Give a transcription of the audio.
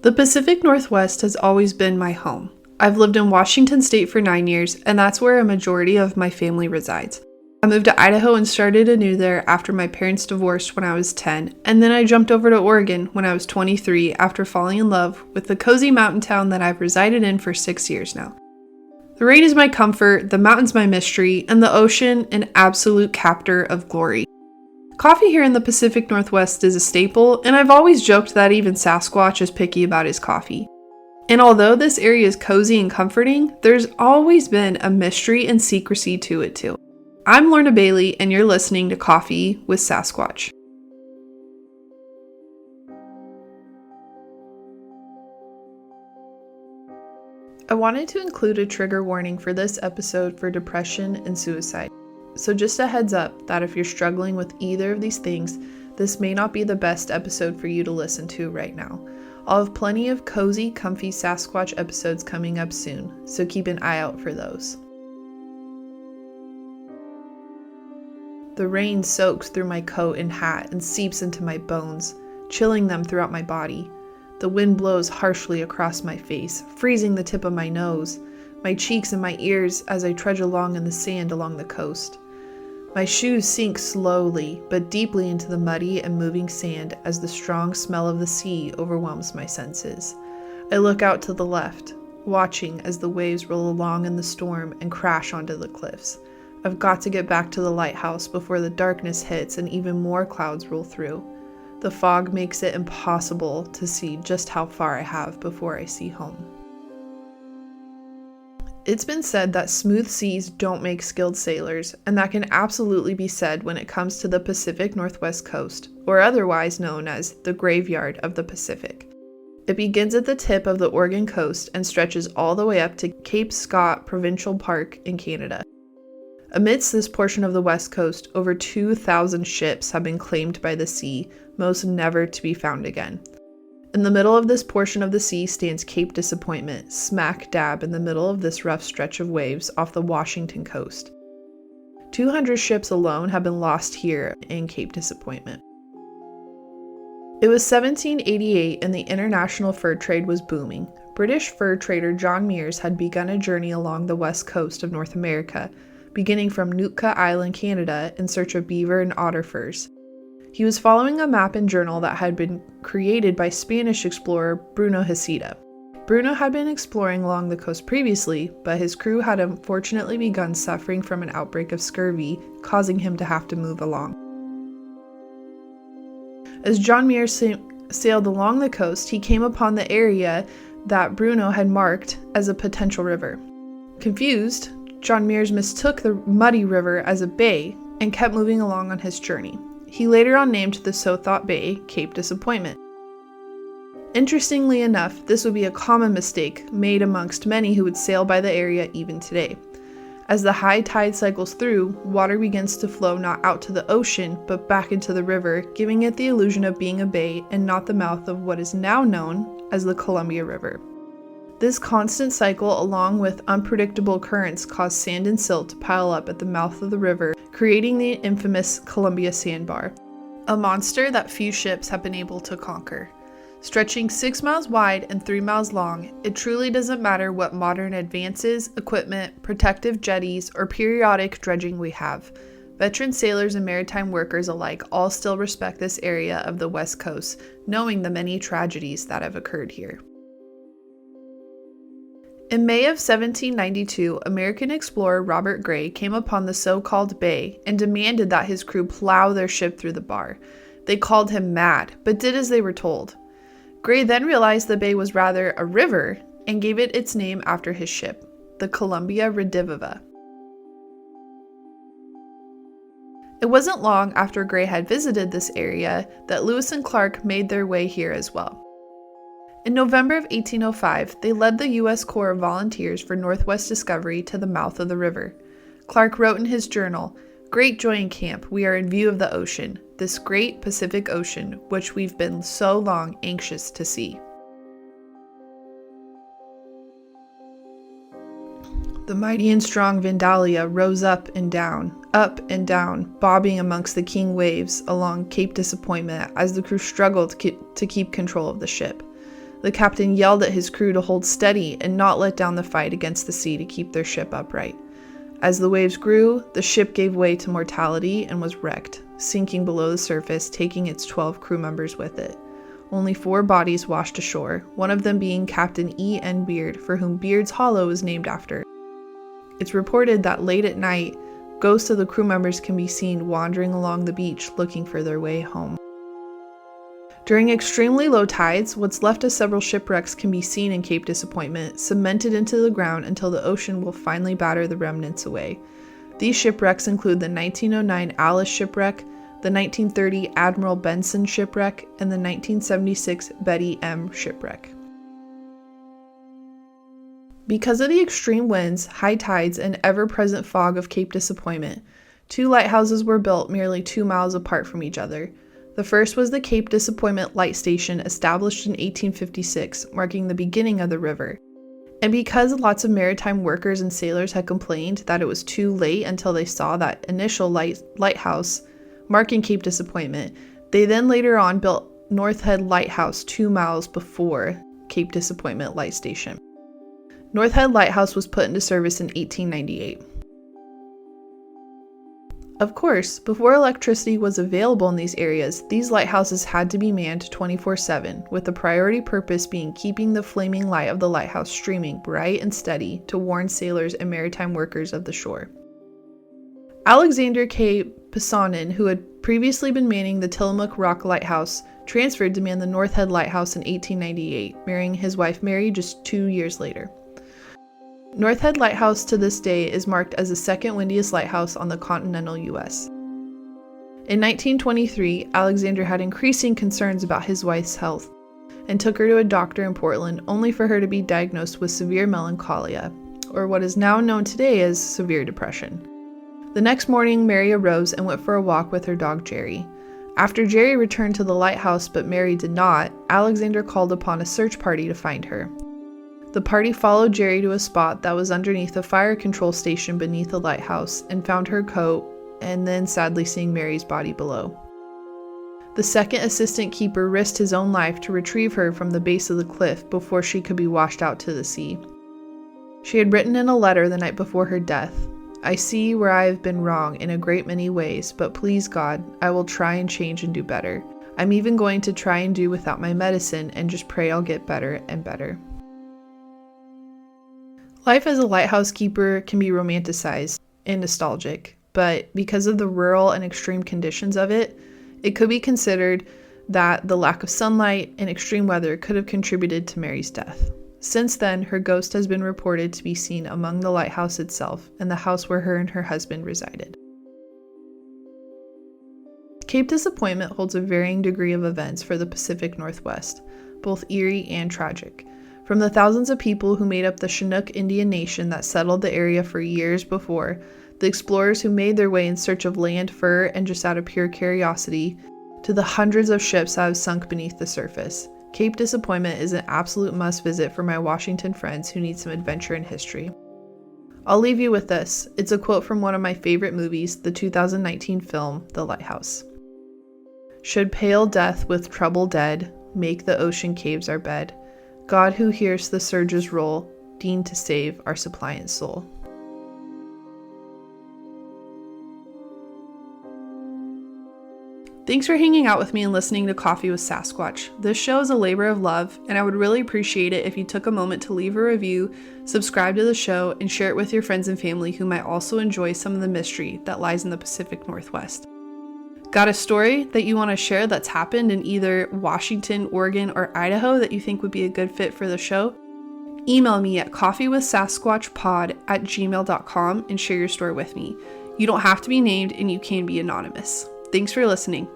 The Pacific Northwest has always been my home. I've lived in Washington State for 9 years, and that's where a majority of my family resides. I moved to Idaho and started anew there after my parents divorced when I was 10, and then I jumped over to Oregon when I was 23 after falling in love with the cozy mountain town that I've resided in for 6 years now. The rain is my comfort, the mountains my mystery, and the ocean an absolute captor of glory. Coffee here in the Pacific Northwest is a staple, and I've always joked that even Sasquatch is picky about his coffee. And although this area is cozy and comforting, there's always been a mystery and secrecy to it too. I'm Lorna Bailey, and you're listening to Coffee with Sasquatch. I wanted to include a trigger warning for this episode for depression and suicide. So just a heads up that if you're struggling with either of these things, this may not be the best episode for you to listen to right now. I'll have plenty of cozy, comfy Sasquatch episodes coming up soon, so keep an eye out for those. The rain soaks through my coat and hat and seeps into my bones, chilling them throughout my body. The wind blows harshly across my face, freezing the tip of my nose, my cheeks and my ears as I trudge along in the sand along the coast. My shoes sink slowly but deeply into the muddy and moving sand as the strong smell of the sea overwhelms my senses. I look out to the left, watching as the waves roll along in the storm and crash onto the cliffs. I've got to get back to the lighthouse before the darkness hits and even more clouds roll through. The fog makes it impossible to see just how far I have before I see home. It's been said that smooth seas don't make skilled sailors, and that can absolutely be said when it comes to the Pacific Northwest coast, or otherwise known as the Graveyard of the Pacific. It begins at the tip of the Oregon coast and stretches all the way up to Cape Scott Provincial Park in Canada. Amidst this portion of the west coast, over 2,000 ships have been claimed by the sea, most never to be found again. In the middle of this portion of the sea stands Cape Disappointment, smack dab in the middle of this rough stretch of waves off the Washington coast. 200 ships alone have been lost here in Cape Disappointment. It was 1788 and the international fur trade was booming. British fur trader John Meares had begun a journey along the west coast of North America, beginning from Nootka Island, Canada, in search of beaver and otter furs. He was following a map and journal that had been created by Spanish explorer Bruno Heceta. Bruno had been exploring along the coast previously, but his crew had unfortunately begun suffering from an outbreak of scurvy, causing him to have to move along. As John Meares sailed along the coast, he came upon the area that Bruno had marked as a potential river. Confused, John Meares mistook the muddy river as a bay and kept moving along on his journey. He later on named the so-thought bay Cape Disappointment. Interestingly enough, this would be a common mistake made amongst many who would sail by the area even today. As the high tide cycles through, water begins to flow not out to the ocean, but back into the river, giving it the illusion of being a bay and not the mouth of what is now known as the Columbia River. This constant cycle, along with unpredictable currents, caused sand and silt to pile up at the mouth of the river, creating the infamous Columbia Sandbar, a monster that few ships have been able to conquer. Stretching 6 miles wide and 3 miles long, it truly doesn't matter what modern advances, equipment, protective jetties, or periodic dredging we have. Veteran sailors and maritime workers alike all still respect this area of the West Coast, knowing the many tragedies that have occurred here. In May of 1792, American explorer Robert Gray came upon the so-called bay and demanded that his crew plow their ship through the bar. They called him mad, but did as they were told. Gray then realized the bay was rather a river and gave it its name after his ship, the Columbia Rediviva. It wasn't long after Gray had visited this area that Lewis and Clark made their way here as well. In November of 1805, they led the U.S. Corps of Volunteers for Northwest Discovery to the mouth of the river. Clark wrote in his journal, "Great joy in camp, we are in view of the ocean, this great Pacific Ocean, which we've been so long anxious to see." The mighty and strong Vandalia rose up and down, bobbing amongst the keen waves along Cape Disappointment as the crew struggled to keep control of the ship. The captain yelled at his crew to hold steady and not let down the fight against the sea to keep their ship upright. As the waves grew, the ship gave way to mortality and was wrecked, sinking below the surface, taking its 12 crew members with it. Only 4 bodies washed ashore, one of them being Captain E. N. Beard, for whom Beard's Hollow is named after. It's reported that late at night, ghosts of the crew members can be seen wandering along the beach looking for their way home. During extremely low tides, what's left of several shipwrecks can be seen in Cape Disappointment, cemented into the ground until the ocean will finally batter the remnants away. These shipwrecks include the 1909 Alice shipwreck, the 1930 Admiral Benson shipwreck, and the 1976 Betty M shipwreck. Because of the extreme winds, high tides, and ever-present fog of Cape Disappointment, 2 lighthouses were built merely 2 miles apart from each other. The first was the Cape Disappointment Light Station, established in 1856, marking the beginning of the river. And because lots of maritime workers and sailors had complained that it was too late until they saw that initial lighthouse marking Cape Disappointment, they then later on built North Head Lighthouse 2 miles before Cape Disappointment Light Station. North Head Lighthouse was put into service in 1898. Of course, before electricity was available in these areas, these lighthouses had to be manned 24/7, with the priority purpose being keeping the flaming light of the lighthouse streaming bright and steady to warn sailors and maritime workers of the shore. Alexander K. Pisonin, who had previously been manning the Tillamook Rock Lighthouse, transferred to man the North Head Lighthouse in 1898, marrying his wife Mary just 2 years later. North Head Lighthouse to this day is marked as the second windiest lighthouse on the continental U.S. In 1923, Alexander had increasing concerns about his wife's health and took her to a doctor in Portland, only for her to be diagnosed with severe melancholia, or what is now known today as severe depression. The next morning, Mary arose and went for a walk with her dog Jerry. After Jerry returned to the lighthouse but Mary did not, Alexander called upon a search party to find her. The party followed Jerry to a spot that was underneath a fire control station beneath the lighthouse and found her coat, and then sadly seeing Mary's body below. The second assistant keeper risked his own life to retrieve her from the base of the cliff before she could be washed out to the sea. She had written in a letter the night before her death, "I see where I have been wrong in a great many ways, but please God, I will try and change and do better. I'm even going to try and do without my medicine and just pray I'll get better and better." Life as a lighthouse keeper can be romanticized and nostalgic, but because of the rural and extreme conditions of it, it could be considered that the lack of sunlight and extreme weather could have contributed to Mary's death. Since then, her ghost has been reported to be seen among the lighthouse itself and the house where her and her husband resided. Cape Disappointment holds a varying degree of events for the Pacific Northwest, both eerie and tragic. From the thousands of people who made up the Chinook Indian Nation that settled the area for years before, the explorers who made their way in search of land, fur, and just out of pure curiosity, to the hundreds of ships that have sunk beneath the surface, Cape Disappointment is an absolute must-visit for my Washington friends who need some adventure and history. I'll leave you with this. It's a quote from one of my favorite movies, the 2019 film, The Lighthouse. "Should pale death with trouble dead make the ocean caves our bed, God who hears the surges roll, deign to save our suppliant soul." Thanks for hanging out with me and listening to Coffee with Sasquatch. This show is a labor of love, and I would really appreciate it if you took a moment to leave a review, subscribe to the show, and share it with your friends and family who might also enjoy some of the mystery that lies in the Pacific Northwest. Got a story that you want to share that's happened in either Washington, Oregon, or Idaho that you think would be a good fit for the show? Email me at coffeewithsasquatchpod@gmail.com and share your story with me. You don't have to be named and you can be anonymous. Thanks for listening.